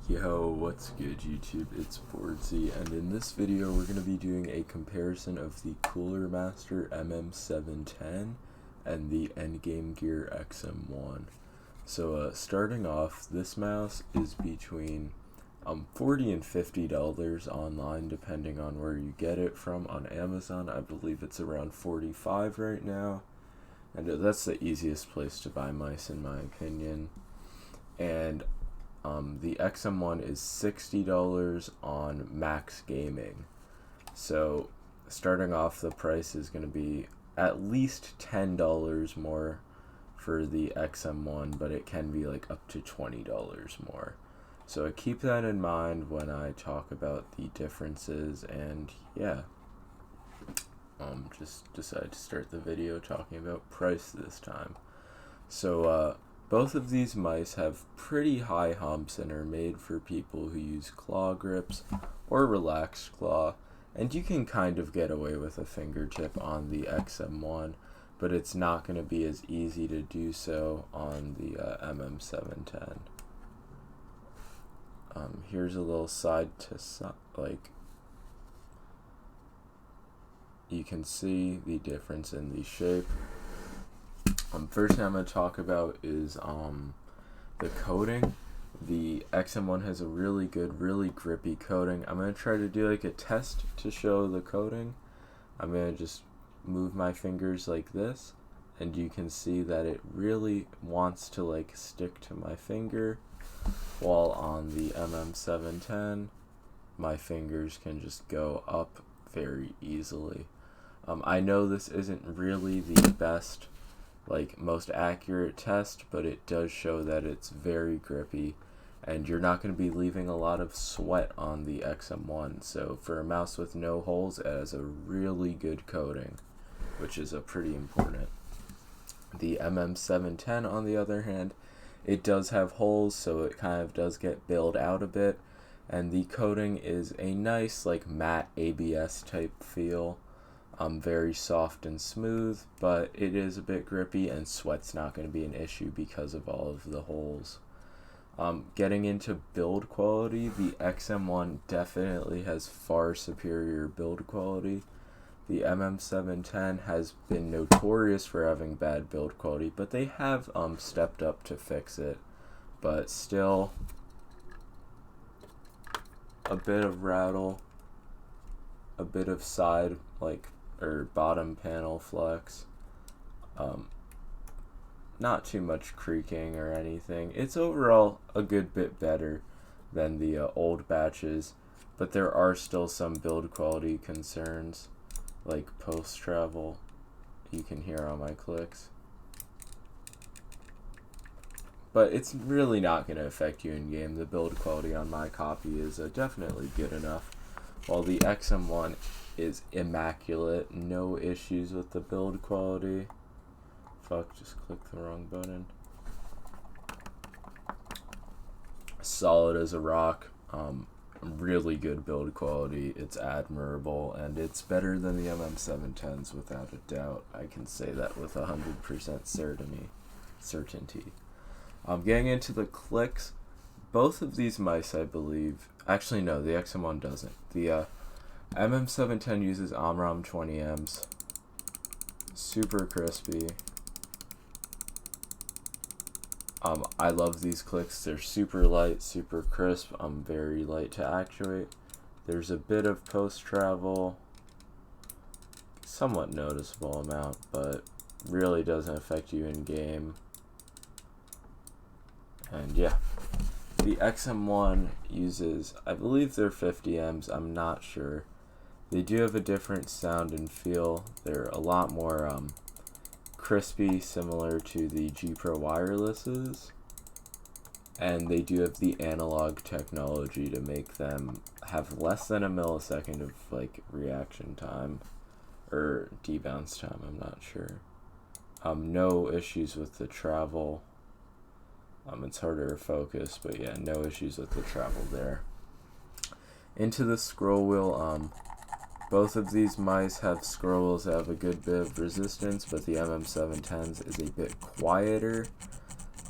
Yo, what's good YouTube? It's boardzy, and in this video we're going to be doing a comparison of the Cooler Master MM710 and the Endgame Gear XM1. So starting off, this mouse is between $40 and $50 online depending on where you get it from. On Amazon I believe it's around $45 right now, and that's the easiest place to buy mice in my opinion. And the XM1 is $60 on Max Gaming. So starting off, the price is going to be at least $10 more for the XM1, but it can be like up to $20 more. So keep that in mind when I talk about the differences, and yeah, just decided to start the video talking about price this time. So both of these mice have pretty high humps and are made for people who use claw grips or relaxed claw, and you can kind of get away with a fingertip on the XM1, but it's not going to be as easy to do so on the MM710. Here's a little side to side, like you can see the difference in the shape. First thing I'm going to talk about is the coating. The XM1 has a really good, really grippy coating. I'm going to try to do like a test to show the coating. I'm going to just move my fingers like this, and you can see that it really wants to like stick to my finger, while on the MM710 my fingers can just go up very easily. I know this isn't really the best, like most accurate test, but it does show that it's very grippy, and you're not going to be leaving a lot of sweat on the XM1. So for a mouse with no holes, it has a really good coating, which is pretty important. The MM710 on the other hand, it does have holes, so it kind of does get built out a bit, and the coating is a nice like matte ABS type feel. Very soft and smooth, but it is a bit grippy, and sweat's not going to be an issue because of all of the holes. Getting into build quality, the XM1 definitely has far superior build quality. The MM710 has been notorious for having bad build quality, but they have stepped up to fix it. But still, a bit of rattle, a bit of side or bottom panel flex, not too much creaking or anything. It's overall a good bit better than the old batches, but there are still some build quality concerns, like post travel. You can hear on my clicks, but it's really not going to affect you in game. The build quality on my copy is definitely good enough, while the XM1 is immaculate. No issues with the build quality. Fuck, just clicked the wrong button. Solid as a rock. Really good build quality. It's admirable, and it's better than the MM710s without a doubt. I can say that with 100% certainty. Getting into the clicks, both of these mice, I believe, actually no, the XM1 doesn't. The MM710 uses Omron 20Ms. Super crispy. I love these clicks. They're super light, super crisp. Very light to actuate. There's a bit of post travel, somewhat noticeable amount, but really doesn't affect you in game. And yeah, the XM1 uses, I believe they're 50Ms. I'm not sure. They do have a different sound and feel. They're a lot more crispy, similar to the G Pro wirelesses, and they do have the analog technology to make them have less than a millisecond of like reaction time or debounce time. I'm not sure. No issues with the travel. It's harder to focus, but yeah, no issues with the travel there. Into the scroll wheel, both of these mice have scroll wheels that have a good bit of resistance, but the MM710s is a bit quieter.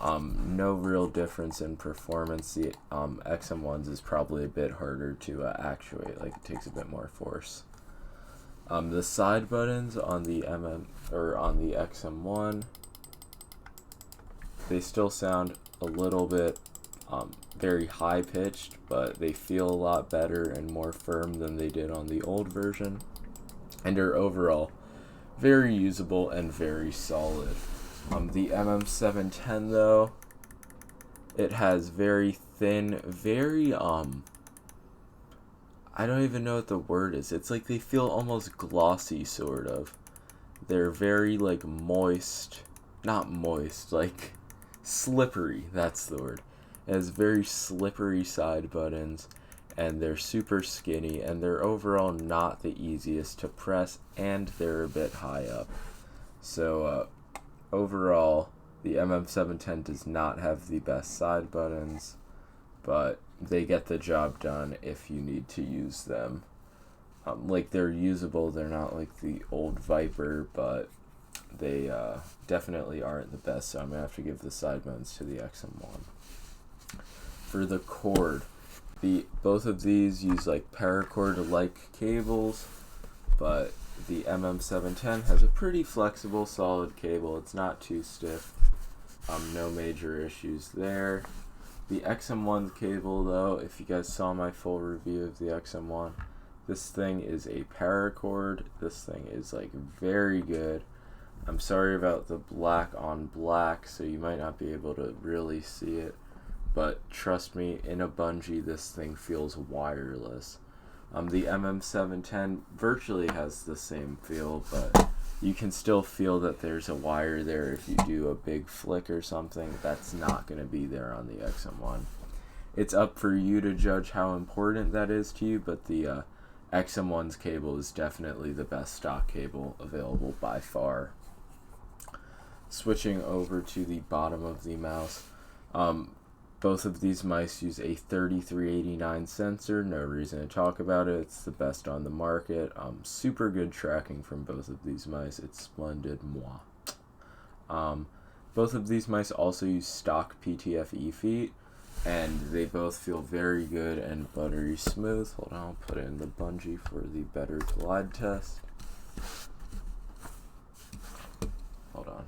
No real difference in performance. The XM1s is probably a bit harder to actuate, like it takes a bit more force. The side buttons on the XM1, they still sound a little bit very high pitched, but they feel a lot better and more firm than they did on the old version, and are overall very usable and very solid. The MM710 though, it has very thin, very I don't even know what the word is. It's like they feel almost glossy, sort of. They're very like moist, not moist, like slippery, that's the word. It has very slippery side buttons, and they're super skinny, and they're overall not the easiest to press, and they're a bit high up. So overall, the MM710 does not have the best side buttons, but they get the job done if you need to use them. Like, they're usable, they're not like the old Viper, but they definitely aren't the best, so I'm going to have to give the side buttons to the XM1. For the cord, both of these use like paracord-like cables, but the MM710 has a pretty flexible, solid cable. It's not too stiff. No major issues there. The XM1 cable, though, if you guys saw my full review of the XM1, this thing is a paracord. This thing is like very good. I'm sorry about the black on black, so you might not be able to really see it, but trust me, in a bungee, this thing feels wireless. The MM710 virtually has the same feel, but you can still feel that there's a wire there if you do a big flick or something. That's not going to be there on the XM1. It's up for you to judge how important that is to you, but the XM1's cable is definitely the best stock cable available by far. Switching over to the bottom of the mouse, both of these mice use a 3389 sensor. No reason to talk about it. It's the best on the market. Super good tracking from both of these mice. It's splendid, moi. Both of these mice also use stock PTFE feet, and they both feel very good and buttery smooth. Hold on, I'll put it in the bungee for the better glide test. Hold on.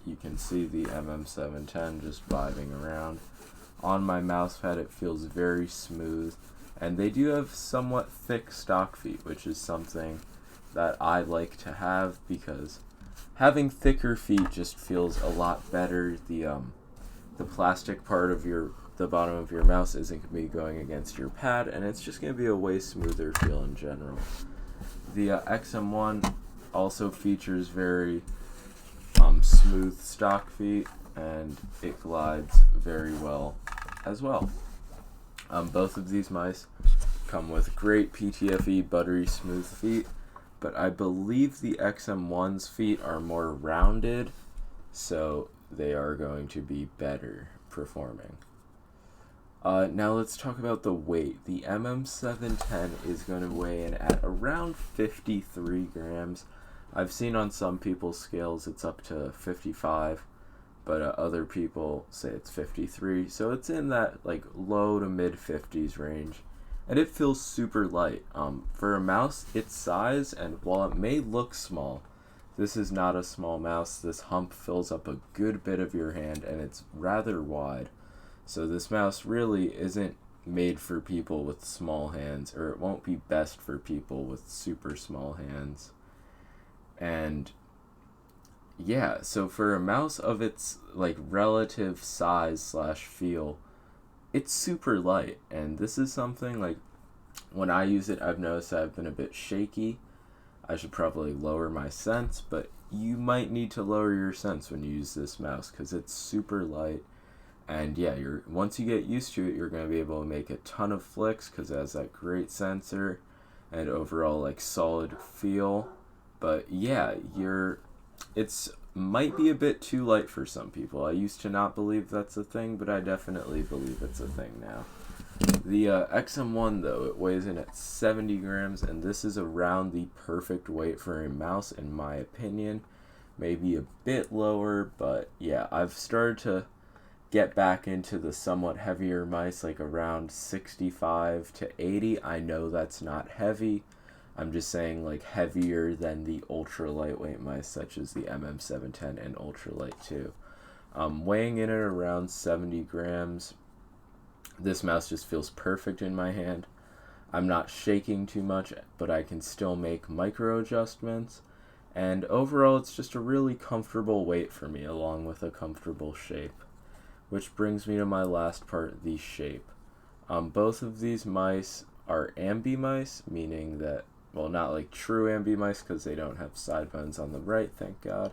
You can see the MM710 just vibing around. On my mouse pad, it feels very smooth, and they do have somewhat thick stock feet, which is something that I like to have, because having thicker feet just feels a lot better. The plastic part of the bottom of your mouse isn't going to be going against your pad, and it's just going to be a way smoother feel in general. The XM1 also features very smooth stock feet, and it glides very well as well. Both of these mice come with great PTFE buttery smooth feet, but I believe the XM1's feet are more rounded, so they are going to be better performing. Now let's talk about the weight. The MM710 is going to weigh in at around 53 grams. I've seen on some people's scales it's up to 55, but other people say it's 53, so it's in that like low to mid 50s range, and it feels super light. For a mouse its size, and while it may look small, this is not a small mouse. This hump fills up a good bit of your hand, and it's rather wide, so this mouse really isn't made for people with small hands, or it won't be best for people with super small hands. And yeah, so for a mouse of its like relative size slash feel, it's super light, and this is something like when I use it, I've noticed I've been a bit shaky. I should probably lower my sense, but you might need to lower your sense when you use this mouse, because it's super light. And yeah, once you get used to it, you're going to be able to make a ton of flicks, because it has that great sensor and overall like solid feel. But yeah, it's might be a bit too light for some people. I used to not believe that's a thing, but I definitely believe it's a thing now. The XM1 though, it weighs in at 70 grams, and this is around the perfect weight for a mouse in my opinion. Maybe a bit lower, but yeah, I've started to get back into the somewhat heavier mice, like around 65 to 80. I know that's not heavy. I'm just saying like heavier than the ultra lightweight mice such as the MM710 and ultralight 2. Weighing in at around 70 grams. This mouse just feels perfect in my hand. I'm not shaking too much, but I can still make micro adjustments. And overall, it's just a really comfortable weight for me, along with a comfortable shape. Which brings me to my last part, the shape. Both of these mice are ambi mice, meaning that, well, not like true ambi mice because they don't have side buttons on the right, thank God.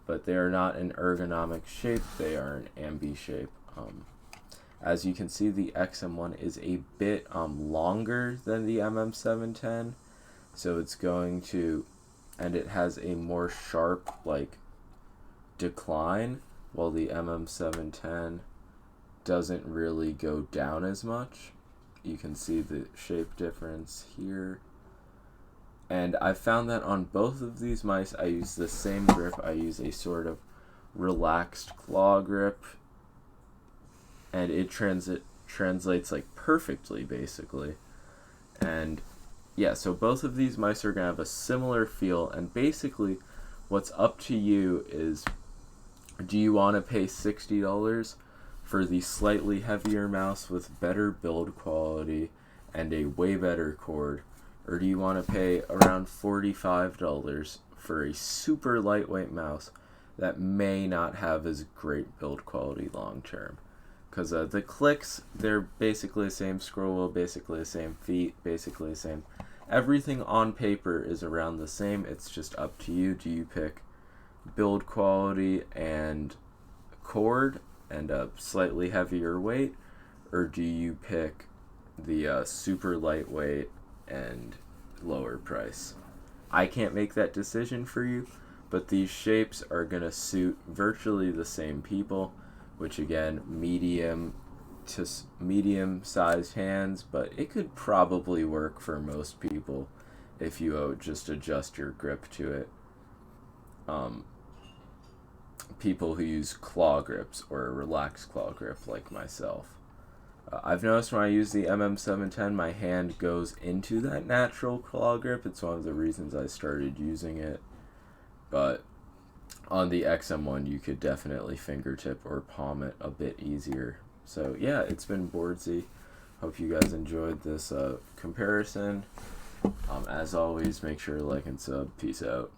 But they are not an ergonomic shape, they are an ambi shape. As you can see, the XM1 is a bit longer than the MM710, so it's going to, and it has a more sharp like decline, while the MM710 doesn't really go down as much. You can see the shape difference here. And I found that on both of these mice, I use the same grip. I use a sort of relaxed claw grip, and it translates like perfectly, basically. And yeah, so both of these mice are gonna have a similar feel, and basically what's up to you is, do you want to pay $60 for the slightly heavier mouse with better build quality and a way better cord, or do you want to pay around $45 for a super lightweight mouse that may not have as great build quality long term? Because the clicks, they're basically the same, scroll wheel basically the same, feet basically the same. Everything on paper is around the same. It's just up to you. Do you pick build quality and cord and a slightly heavier weight, or do you pick the super lightweight and lower price? I can't make that decision for you, but these shapes are going to suit virtually the same people, which again, medium to medium sized hands, but it could probably work for most people if you just adjust your grip to it. People who use claw grips or a relaxed claw grip like myself. I've noticed when I use the MM710, my hand goes into that natural claw grip. It's one of the reasons I started using it. But on the XM1, you could definitely fingertip or palm it a bit easier. So yeah, it's been boardzy. Hope you guys enjoyed this comparison. As always, make sure to like and sub. Peace out.